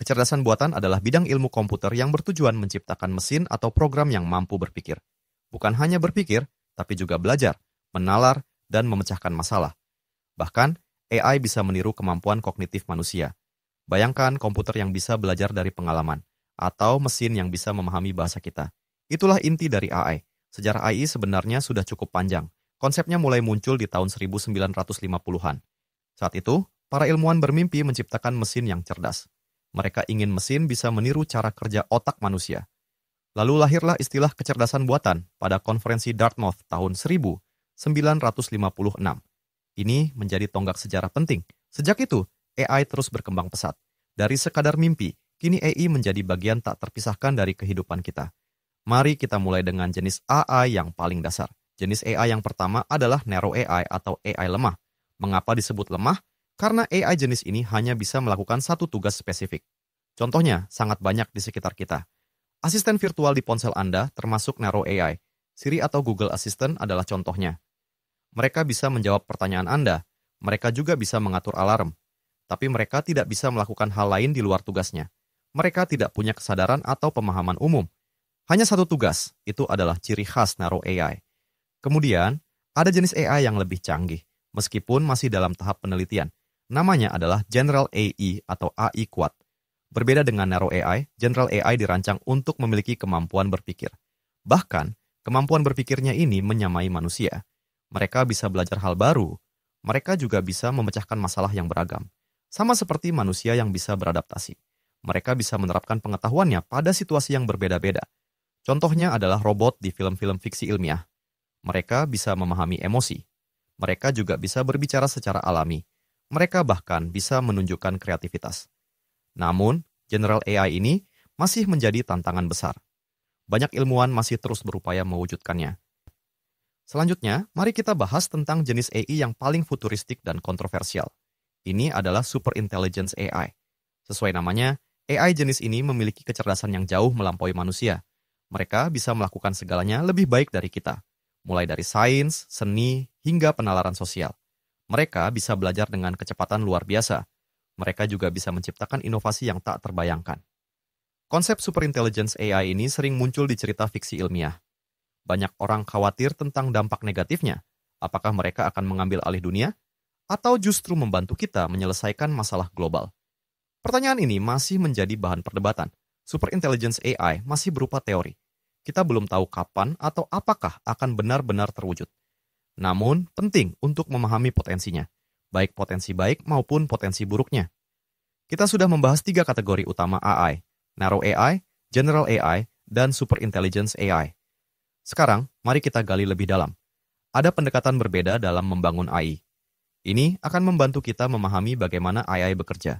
Kecerdasan buatan adalah bidang ilmu komputer yang bertujuan menciptakan mesin atau program yang mampu berpikir. Bukan hanya berpikir, tapi juga belajar, menalar, dan memecahkan masalah. Bahkan, AI bisa meniru kemampuan kognitif manusia. Bayangkan komputer yang bisa belajar dari pengalaman, atau mesin yang bisa memahami bahasa kita. Itulah inti dari AI. Sejarah AI sebenarnya sudah cukup panjang. Konsepnya mulai muncul di tahun 1950-an. Saat itu, para ilmuwan bermimpi menciptakan mesin yang cerdas. Mereka ingin mesin bisa meniru cara kerja otak manusia. Lalu lahirlah istilah kecerdasan buatan pada konferensi Dartmouth tahun 1956. Ini menjadi tonggak sejarah penting. Sejak itu, AI terus berkembang pesat. Dari sekadar mimpi, kini AI menjadi bagian tak terpisahkan dari kehidupan kita. Mari kita mulai dengan jenis AI yang paling dasar. Jenis AI yang pertama adalah Narrow AI atau AI lemah. Mengapa disebut lemah? Karena AI jenis ini hanya bisa melakukan satu tugas spesifik. Contohnya, sangat banyak di sekitar kita. Asisten virtual di ponsel Anda termasuk Narrow AI. Siri atau Google Assistant adalah contohnya. Mereka bisa menjawab pertanyaan Anda. Mereka juga bisa mengatur alarm. Tapi mereka tidak bisa melakukan hal lain di luar tugasnya. Mereka tidak punya kesadaran atau pemahaman umum. Hanya satu tugas, itu adalah ciri khas Narrow AI. Kemudian, ada jenis AI yang lebih canggih, meskipun masih dalam tahap penelitian. Namanya adalah General AI atau AI kuat. Berbeda dengan Narrow AI, General AI dirancang untuk memiliki kemampuan berpikir. Bahkan, kemampuan berpikirnya ini menyamai manusia. Mereka bisa belajar hal baru. Mereka juga bisa memecahkan masalah yang beragam. Sama seperti manusia yang bisa beradaptasi. Mereka bisa menerapkan pengetahuannya pada situasi yang berbeda-beda. Contohnya adalah robot di film-film fiksi ilmiah. Mereka bisa memahami emosi. Mereka juga bisa berbicara secara alami. Mereka bahkan bisa menunjukkan kreativitas. Namun, General AI ini masih menjadi tantangan besar. Banyak ilmuwan masih terus berupaya mewujudkannya. Selanjutnya, mari kita bahas tentang jenis AI yang paling futuristik dan kontroversial. Ini adalah Super Intelligence AI. Sesuai namanya, AI jenis ini memiliki kecerdasan yang jauh melampaui manusia. Mereka bisa melakukan segalanya lebih baik dari kita, mulai dari sains, seni, hingga penalaran sosial. Mereka bisa belajar dengan kecepatan luar biasa. Mereka juga bisa menciptakan inovasi yang tak terbayangkan. Konsep superintelligence AI ini sering muncul di cerita fiksi ilmiah. Banyak orang khawatir tentang dampak negatifnya. Apakah mereka akan mengambil alih dunia? Atau justru membantu kita menyelesaikan masalah global? Pertanyaan ini masih menjadi bahan perdebatan. Superintelligence AI masih berupa teori. Kita belum tahu kapan atau apakah akan benar-benar terwujud. Namun, penting untuk memahami potensinya, baik potensi baik maupun potensi buruknya. Kita sudah membahas 3 kategori utama AI, Narrow AI, General AI, dan Super Intelligence AI. Sekarang, mari kita gali lebih dalam. Ada pendekatan berbeda dalam membangun AI. Ini akan membantu kita memahami bagaimana AI bekerja.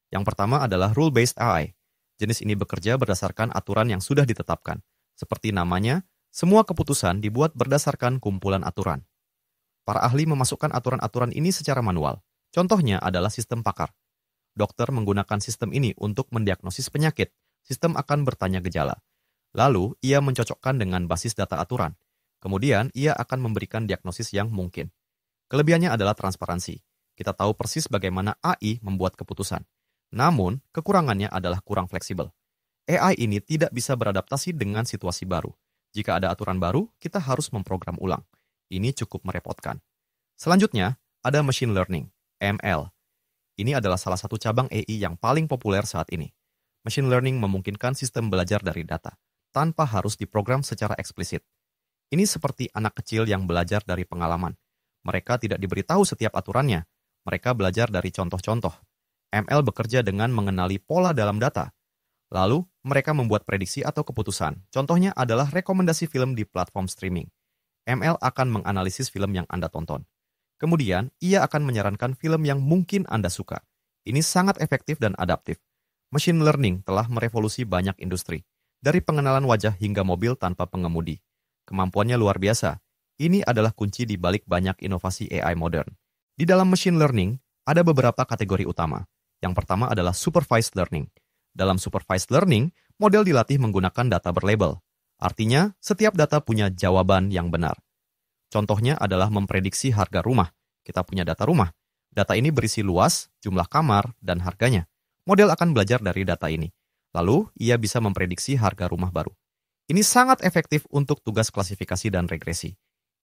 Yang pertama adalah Rule-Based AI. Jenis ini bekerja berdasarkan aturan yang sudah ditetapkan. Seperti namanya, semua keputusan dibuat berdasarkan kumpulan aturan. Para ahli memasukkan aturan-aturan ini secara manual. Contohnya adalah sistem pakar. Dokter menggunakan sistem ini untuk mendiagnosis penyakit. Sistem akan bertanya gejala. Lalu, ia mencocokkan dengan basis data aturan. Kemudian, ia akan memberikan diagnosis yang mungkin. Kelebihannya adalah transparansi. Kita tahu persis bagaimana AI membuat keputusan. Namun, kekurangannya adalah kurang fleksibel. AI ini tidak bisa beradaptasi dengan situasi baru. Jika ada aturan baru, kita harus memprogram ulang. Ini cukup merepotkan. Selanjutnya, ada machine learning, ML. Ini adalah salah satu cabang AI yang paling populer saat ini. Machine learning memungkinkan sistem belajar dari data, tanpa harus diprogram secara eksplisit. Ini seperti anak kecil yang belajar dari pengalaman. Mereka tidak diberitahu setiap aturannya. Mereka belajar dari contoh-contoh. ML bekerja dengan mengenali pola dalam data. Lalu, mereka membuat prediksi atau keputusan. Contohnya adalah rekomendasi film di platform streaming. ML akan menganalisis film yang Anda tonton. Kemudian, ia akan menyarankan film yang mungkin Anda suka. Ini sangat efektif dan adaptif. Machine learning telah merevolusi banyak industri, dari pengenalan wajah hingga mobil tanpa pengemudi. Kemampuannya luar biasa. Ini adalah kunci di balik banyak inovasi AI modern. Di dalam machine learning, ada beberapa kategori utama. Yang pertama adalah supervised learning. Dalam supervised learning, model dilatih menggunakan data berlabel. Artinya, setiap data punya jawaban yang benar. Contohnya adalah memprediksi harga rumah. Kita punya data rumah. Data ini berisi luas, jumlah kamar, dan harganya. model akan belajar dari data ini. Lalu, ia bisa memprediksi harga rumah baru. Ini sangat efektif untuk tugas klasifikasi dan regresi.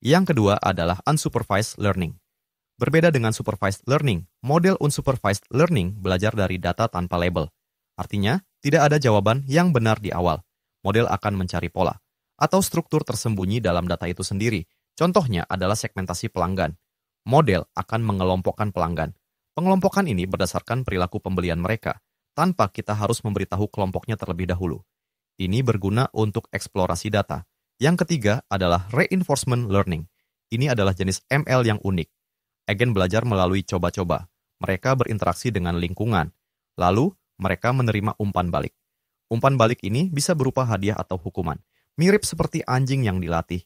Yang kedua adalah unsupervised learning. Berbeda dengan supervised learning, model unsupervised learning belajar dari data tanpa label. Artinya, tidak ada jawaban yang benar di awal. Model akan mencari pola atau struktur tersembunyi dalam data itu sendiri. Contohnya adalah segmentasi pelanggan. Model akan mengelompokkan pelanggan. Pengelompokan ini berdasarkan perilaku pembelian mereka, tanpa kita harus memberitahu kelompoknya terlebih dahulu. Ini berguna untuk eksplorasi data. Yang ketiga adalah reinforcement learning. Ini adalah jenis ML yang unik. Agen belajar melalui coba-coba. Mereka berinteraksi dengan lingkungan. Lalu, mereka menerima umpan balik. Umpan balik ini bisa berupa hadiah atau hukuman. Mirip seperti anjing yang dilatih.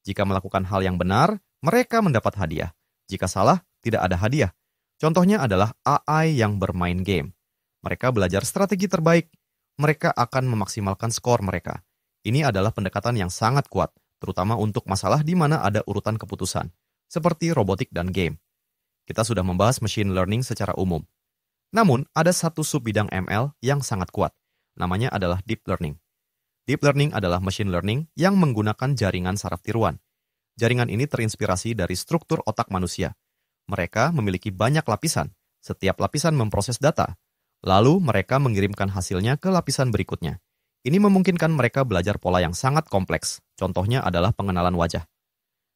Jika melakukan hal yang benar, mereka mendapat hadiah. Jika salah, tidak ada hadiah. Contohnya adalah AI yang bermain game. Mereka belajar strategi terbaik. Mereka akan memaksimalkan skor mereka. Ini adalah pendekatan yang sangat kuat, terutama untuk masalah di mana ada urutan keputusan, seperti robotik dan game. Kita sudah membahas machine learning secara umum. Namun, ada satu subbidang ML yang sangat kuat. Namanya adalah deep learning. Deep learning adalah machine learning yang menggunakan jaringan saraf tiruan. Jaringan ini terinspirasi dari struktur otak manusia. Mereka memiliki banyak lapisan. Setiap lapisan memproses data. Lalu mereka mengirimkan hasilnya ke lapisan berikutnya. Ini memungkinkan mereka belajar pola yang sangat kompleks. Contohnya adalah pengenalan wajah.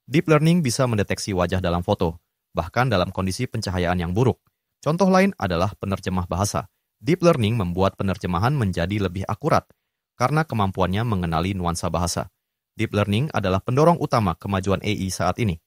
Deep learning bisa mendeteksi wajah dalam foto, bahkan dalam kondisi pencahayaan yang buruk. Contoh lain adalah penerjemah bahasa. Deep learning membuat penerjemahan menjadi lebih akurat karena kemampuannya mengenali nuansa bahasa. Deep learning adalah pendorong utama kemajuan AI saat ini.